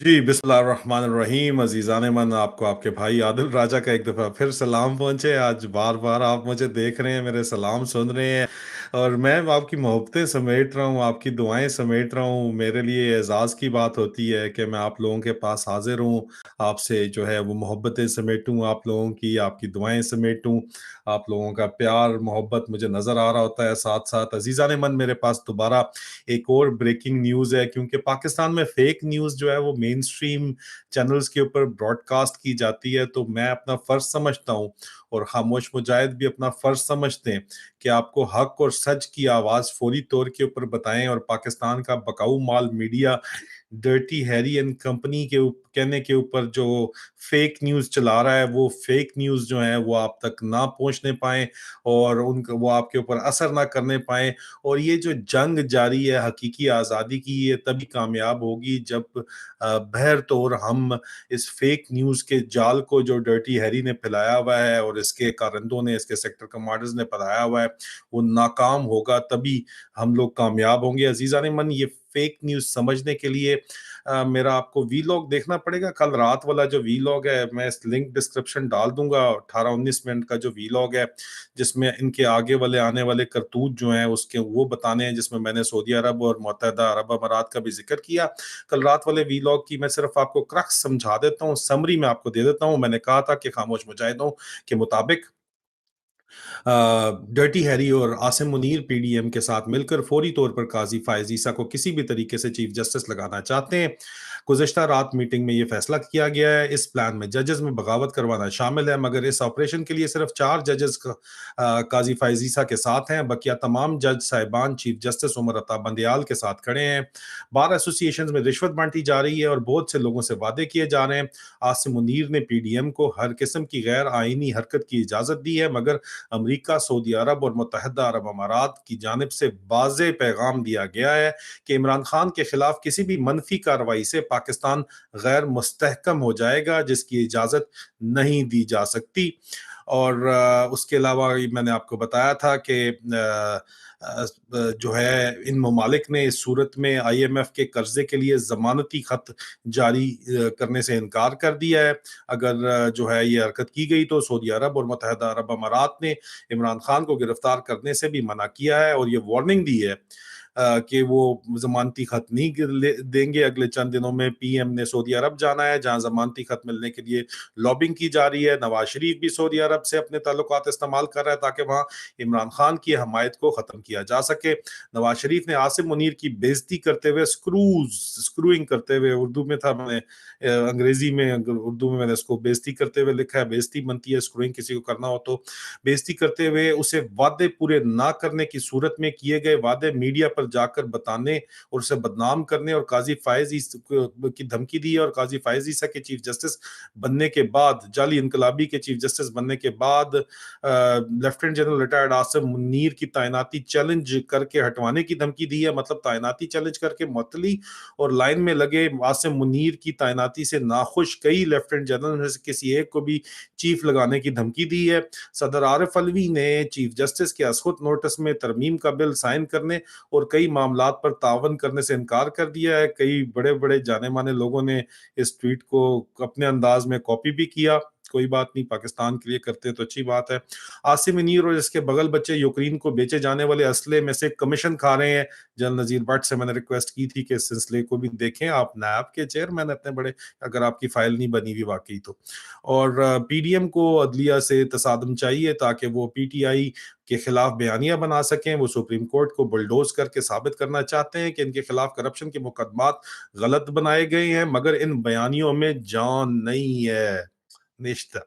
जी, बिस्मिल्लाहिर्रहमानिर्रहीम। अज़ीज़ान मन, आपको आपके भाई आदिल राजा का एक दफ़ा फिर सलाम पहुँचे। आज बार-बार आप मुझे देख रहे हैं, मेरे सलाम सुन रहे हैं और मैं आपकी मोहब्बतें समेट रहा हूँ, आपकी दुआएँ समेट रहा हूँ। मेरे लिए एज़ाज़ की बात होती है कि मैं आप लोगों के पास हाज़िर हूँ, आपसे जो है वो मोहब्बतें समेटूँ आप लोगों की, आपकी दुआएँ समेटूँ। आप लोगों का प्यार, मोहब्बत मुझे नज़र आ रहा होता है साथ-साथ। अज़ीज़ान मन, मेरे पास दोबारा एक और ब्रेकिंग न्यूज़ है, क्योंकि पाकिस्तान में फेक न्यूज़ जो है वो मेन स्ट्रीम चैनल्स के ऊपर ब्रॉडकास्ट की जाती है, तो मैं अपना फ़र्ज़ समझता हूँ और खामोश मुजाहिद भी अपना फ़र्ज़ समझते हैं कि आपको हक और सच की आवाज़ फ़ौरी तौर के ऊपर बताएँ। और पाकिस्तान का बकाऊ माल media Dirty Harry and company के कहने के ऊपर जो फेक न्यूज़ चला रहा है, वो फेक न्यूज़ जो है वो आप तक ना पहुंचने पाए और उनका वो आपके ऊपर असर ना करने पाए। और ये जो जंग जारी है हकीकी आज़ादी की, ये तभी कामयाब होगी जब बहर तौर हम इस फेक न्यूज़ के जाल को जो डर्टी हैरी ने फैलाया हुआ है और इसके कारिंदों ने, इसके सेक्टर कमांडर्स ने फैलाया हुआ है, वो नाकाम होगा, तभी हम लोग कामयाब होंगे। अजीज़ान मन, ये फेक न्यूज़ समझने के लिए मेरा आपको वीलॉग देखना पड़ेगा। कल रात वाला जो वीलॉग है, मैं इस लिंक डिस्क्रिप्शन डाल दूंगा। 18-19 मिनट का जो वीलॉग है, जिसमें इनके आगे वाले आने वाले करतूत जो हैं उसके वो बताने हैं, जिसमें मैंने सऊदी अरब और मुत्तहदा अरब अमारात का भी जिक्र किया। कल रात वाले वीलॉग की मैं सिर्फ आपको क्रक्स समझा देता हूँ, समरी में आपको दे देता हूँ। मैंने कहा था कि खामोश मुजाहिदों के मुताबिक डर्टी हैरी और आसिम मुनीर पीडीएम के साथ मिलकर फौरी तौर पर काजी फायज ईसा को किसी भी तरीके से चीफ जस्टिस लगाना चाहते हैं। गुज़श्ता रात मीटिंग में ये फैसला किया गया है। इस प्लान में जजेस में बगावत करवाना शामिल है, मगर इस ऑपरेशन के लिए सिर्फ 4 जजेस काजी फायज ईसा के साथ हैं। बकिया तमाम जज साहिबान चीफ जस्टिस उमर अता बंदयाल के साथ खड़े हैं। बार एसोसिएशन में रिश्वत बांटी जा रही है और बहुत से लोगों से वादे किए जा रहे हैं। आसिम मुनीर ने पीडीएम को हर किस्म की गैर आईनी हरकत की इजाजत दी है, मगर अमरीका, सऊदी अरब और मुत्तहदा अरब अमारात की जानिब से वाज़ेह पैगाम दिया गया है कि इमरान खान के खिलाफ किसी भी मनफी कार्रवाई से पाकिस्तान गैर मुस्तहकम हो जाएगा, जिसकी इजाज़त नहीं दी जा सकती। और उसके अलावा मैंने आपको बताया था कि जो है इन ममालिक ने इस सूरत में आईएमएफ के कर्जे के लिए जमानती खत जारी करने से इनकार कर दिया है। अगर जो है ये हरकत की गई तो सऊदी अरब और मुत्तहदा अरब अमारात ने इमरान खान को गिरफ्तार करने से भी मना किया है और ये वार्निंग दी है कि वो जमानती खत नहीं देंगे। अगले चंद दिनों में पीएम ने सऊदी अरब जाना है, जहां जमानती खत मिलने के लिए लॉबिंग की जा रही है। नवाज शरीफ भी सऊदी अरब से अपने ताल्लुकात इस्तेमाल कर रहा है ताकि वहां इमरान खान की हमायत को खत्म किया जा सके। नवाज शरीफ ने आसिम मुनीर की बेइज्जती करते हुए स्क्रूइंग करते हुए, उर्दू में था, मैंने अंग्रेजी में, उर्दू में मैंने इसको बेइज्जती करते हुए लिखा है। बेइज्जती बनती है स्क्रूइंग किसी को करना हो तो। बेइज्जती करते हुए उसे वादे पूरे ना करने की सूरत में किए गए वादे मीडिया पर जाकर बताने और उसे बदनाम करने और काजी फायज की धमकी दी है। और काजी फायज ईसा के चीफ जस्टिस बनने के बाद, जाली इनकलाबी के चीफ जस्टिस बनने के बाद lieutenant general retired Asim Munir की तैनाती चैलेंज करके हटवाने की धमकी दी है। मतलब तैनाती चैलेंज करके मुअत्तली और लाइन में लगे आसिम मुनीर की तैनाती से नाखुश कई लेफ्टिनेंट जनरल में से किसी एक को भी चीफ लगाने की धमकी दी है। सदर आरिफ अलवी ने चीफ जस्टिस के असखुद नोटिस में तरमीम का बिल साइन करने और कई मामलात पर तावन करने से इनकार कर दिया है। कई बड़े बड़े जाने माने लोगों ने इस ट्वीट को अपने अंदाज में कॉपी भी किया। कोई बात नहीं, पाकिस्तान के लिए करते हैं तो अच्छी बात है। आसिम मुनीर और इसके बगल बच्चे यूक्रेन को बेचे जाने वाले असले में से कमीशन खा रहे हैं। जनरल नजीर भट्ट से मैंने रिक्वेस्ट की थी कि इस सिलसिले को भी देखें। आप नैब के चेयरमैन इतने बड़े, अगर आपकी फाइल नहीं बनी हुई वाकई तो। और पीडीएम को अदलिया से तसादम चाहिए ताकि वो पीटीआई के खिलाफ बयानियां बना सकें। वो सुप्रीम कोर्ट को बुलडोज करके साबित करना चाहते हैं कि इनके खिलाफ करप्शन के मुकदमात गलत बनाए गए हैं, मगर इन बयानियों में जान नहीं है। निश्ता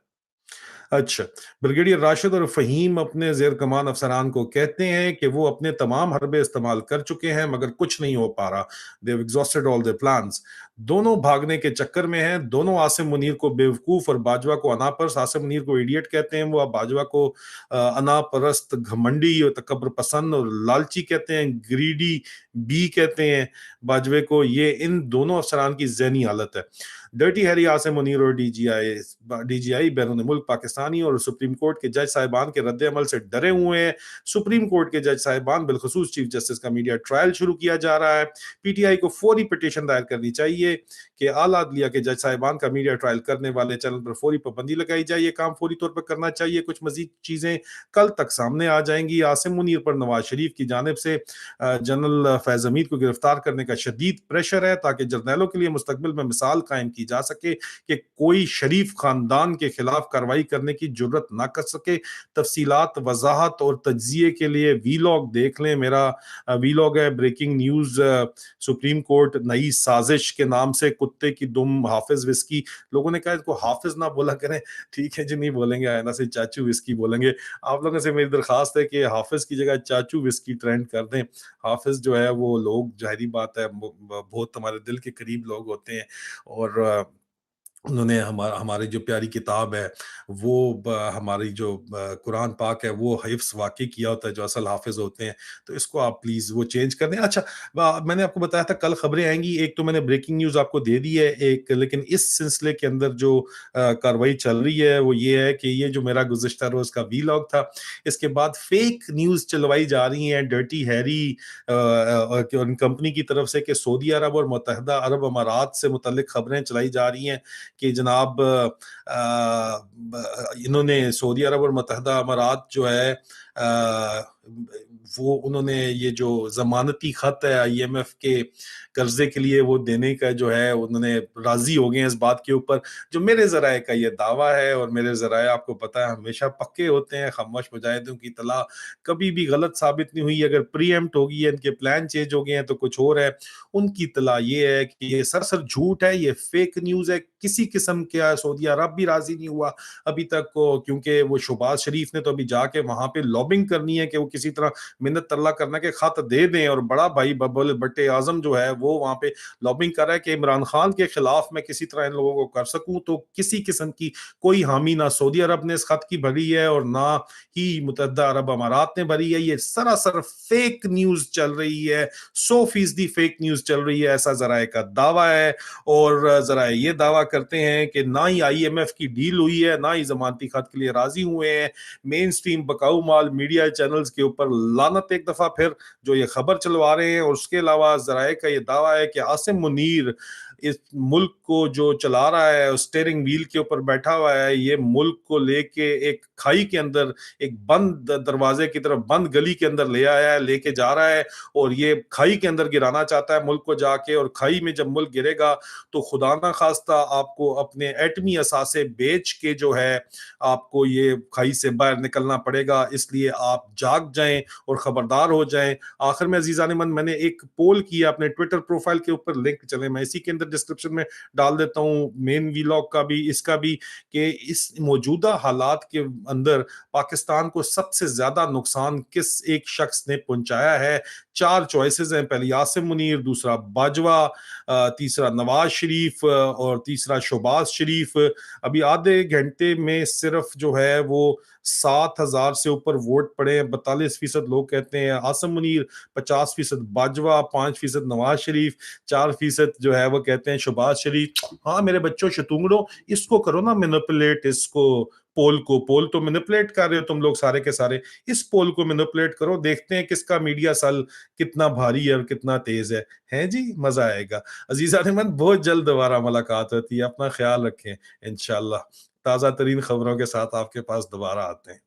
अच्छा, ब्रिगेडियर राशिद और फ़हीम अपने ज़ेर कमान अफसरान को कहते हैं कि वो अपने तमाम हरबे इस्तेमाल कर चुके हैं, मगर कुछ नहीं हो पा रहा। They have exhausted all their plans. दोनों भागने के चक्कर में हैं। दोनों आसिम मुनीर को बेवकूफ़ और बाजवा को अनापरस्त, आसिम मुनीर को इडियट कहते हैं वो, अब बाजवा को अनापरस्त, घमंडी और तकब्बर पसंद और लालची कहते हैं, ग्रीडी बी कहते हैं बाजवे को, ये इन दोनों अफसरान की ज़हनी हालत है। डर्टी हैरी, आसिम मुनीर और डीजीआई बैरून मुल्क पाकिस्तानी और सुप्रीम कोर्ट के जज साहिबान के रद्द अमल से डरे हुए हैं। सुप्रीम कोर्ट के जज साहिबान बिलखसूस चीफ जस्टिस का मीडिया ट्रायल शुरू किया जा रहा है। पीटीआई को फौरी पिटीशन दायर करनी चाहिए कि आला अदलिया के जज साहिबान का मीडिया ट्रायल करने वाले चैनल पर फौरी पाबंदी लगाई जाए। ये काम फौरी तौर पर करना चाहिए। कुछ मजीद चीजें कल तक सामने आ जाएंगी। आसिम मुनीर पर नवाज शरीफ की जानिब से जनरल फैज हमीद को गिरफ्तार करने का शदीद प्रेशर है ताकि जर्नैलों के लिए मुस्तकबिल में मिसाल कायम की जा सके कि कोई शरीफ खानदान के खिलाफ कार्रवाई करने की जुर्रत ना कर सके। तफसीलात, वजाहत और तज्जिए के लिए वीलॉग देख लें। मेरा वीलॉग है ब्रेकिंग न्यूज सुप्रीम कोर्ट नई साजिश के नाम से, कुत्ते की दुम हाफिज विस्की। लोगों ने कहा इसको हाफिज ना बोला करें, ठीक है जी नहीं बोलेंगे, आइंदा से चाचू विस्की बोलेंगे। आप लोगों से मेरी दरखास्त है कि हाफिज की जगह चाचू विस्की ट्रेंड कर दें। हाफिज जो है वो लोग, जाहिर बात है, बहुत हमारे दिल के करीब लोग होते हैं और उन्होंने हमारी जो प्यारी किताब है वो हमारी जो कुरान पाक है वो हिफ्स वाकई किया होता है जो असल हाफिज होते हैं। तो इसको आप प्लीज वो चेंज कर दें। अच्छा, मैंने आपको बताया था कल खबरें आएंगी, एक तो मैंने ब्रेकिंग न्यूज आपको दे दी है एक, लेकिन इस सिलसिले के अंदर जो कार्रवाई चल रही है वो ये है कि ये जो मेरा गुज़िश्ता रोज का वीलॉग था, इसके बाद फेक न्यूज चलवाई जा रही है डर्टी हैरी कंपनी की तरफ से कि सऊदी अरब और मुत्तहिदा अरब अमारात से मुतल्लिक खबरें चलाई जा रही हैं कि जनाब इन्होंने सऊदी अरब और मुत्तहिदा अमारात जो है वो उन्होंने ये जो जमानती खत है आईएमएफ के कर्जे के लिए वो देने का जो है उन्होंने राजी हो गए हैं इस बात के ऊपर। जो मेरे जराए का ये दावा है, और मेरे जराए आपको पता है हमेशा पक्के होते हैं, खमोश मुजाहिदों की तला कभी भी गलत साबित नहीं हुई। अगर प्रीएम्प्ट होगी है, इनके प्लान चेंज हो गए हैं तो कुछ और है। उनकी तला ये है कि ये सरसर झूठ है, ये फेक न्यूज है। किसी किस्म का सऊदी अरब भी राजी नहीं हुआ अभी तक को, क्योंकि वो शहबाज शरीफ ने तो अभी जाके वहां पे लॉबिंग करनी है कि वो किसी तरह मिन्नत तरला करना के खत दे दें, और बड़ा भाई बबल बट्टे आजम जो है वो वहां पे लॉबिंग कर रहा है कि इमरान खान के खिलाफ मैं किसी तरह इन लोगों को कर सकूं। तो किसी किस्म की कोई हामी ना सऊदी अरब ने इस खत की भरी है और ना ही मुत्तहिदा अरब अमारात ने भरी है। ये सरासर फेक न्यूज चल रही है, 100% फेक न्यूज चल रही है, ऐसा जराए का दावा है। और जराए ये दावा करते हैं कि ना ही आईएमएफ की डील हुई है, ना ही जमानती खत के लिए राजी हुए हैं। मेन स्ट्रीम बकाऊ माल मीडिया चैनल्स के ऊपर लानत एक दफा फिर जो ये खबर चलवा रहे हैं। और उसके अलावा जराए का ये दावा है कि आसिम मुनीर इस मुल्क को जो चला रहा है, स्टीयरिंग व्हील के ऊपर बैठा हुआ है, ये मुल्क को लेके एक खाई के अंदर, एक बंद दरवाजे की तरफ, बंद गली के अंदर ले आया है, लेके जा रहा है और ये खाई के अंदर गिराना चाहता है मुल्क को जाके। और खाई में जब मुल्क गिरेगा तो खुदा ना खास्ता आपको अपने एटमी असासे बेच के जो है आपको ये खाई से बाहर निकलना पड़ेगा। इसलिए आप जाग जाएं और खबरदार हो जाएं। आखिर में अजीजान मन, मैंने एक पोल किया अपने ट्विटर प्रोफाइल के ऊपर, लिंक चले मैं इसी के अंदर डिस्क्रिप्शन में डाल देता हूं, मेन वीलॉग का भी इसका भी, कि इस मौजूदा हालात के अंदर पाकिस्तान को सबसे ज्यादा नुकसान किस एक शख्स ने पहुंचाया है। 4 चॉइसेस हैं, पहली आसिम मुनीर, दूसरा बाजवा, तीसरा नवाज शरीफ और तीसरा शहबाज शरीफ। अभी आधे घंटे में सिर्फ जो है वो 7,000 से ऊपर वोट पड़े हैं। 42% लोग कहते हैं आसिम मुनीर, 50% बाजवा, 5% नवाज शरीफ, 4% जो है वो कहते हैं शहबाज शरीफ। हाँ मेरे बच्चों शतुंगड़ो, इसको करो ना मैनिपुलेट, इसको पोल तो मैनिपुलेट कर रहे हो तुम लोग सारे के सारे, इस पोल को मैनिपुलेट करो, देखते हैं किसका मीडिया सल कितना भारी है और कितना तेज है जी, मजा आएगा। अजीजा ने बहुत जल्द दोबारा मुलाकात होती है, अपना ख्याल रखें। इंशाल्लाह ताजा तरीन खबरों के साथ आपके पास दोबारा आते हैं।